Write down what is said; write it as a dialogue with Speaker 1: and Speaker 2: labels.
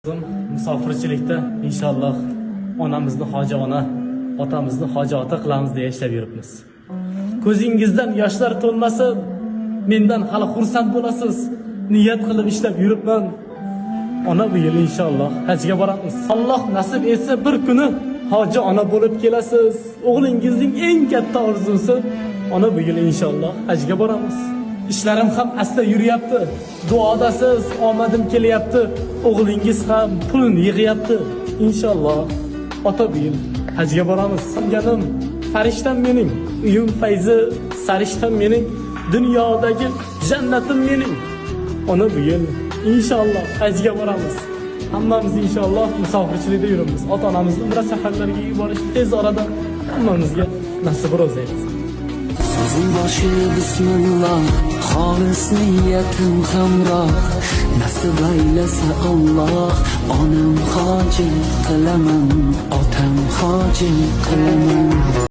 Speaker 1: Musofirchilikda inshaalloh onamizni hoji ona, otamizni hoji ota qilamiz deya ishlab yuribmiz. Ko'zingizdan yoshlar to'lmasin, mendan hali xursand bo'lasiz. Niyat qilib ishlab yuribman. Ona bu yil inshaalloh hajga boramiz. Alloh nasib etsa bir kuni hoji ona bo'lib kelasiz. O'g'lingizning eng katta orzusi ona bu yil inshaalloh hajga boramiz. İşlerim ham asta yuriyapti. Duodasiz omadim kelyapti. O'g'lingiz ham pulni yig'yapti. Inshaalloh ota bu yil hajga boramiz. Ganim farishtam mening, uyim fayzi sarishtam mening, dunyodagi jannatim mening. Ona bu yil inshaalloh hajga boramiz. Hammamiz inshaalloh musofirchilikda yuramiz. Ota-onamizni umra safarlariga yuborish tez orada hammamizga nasib ro'za etsin.
Speaker 2: Sözün başı bismillah, xolis niyatim hamroh. Nasib aylasa Allah, onam hoji qilaman, otam hoji qilaman.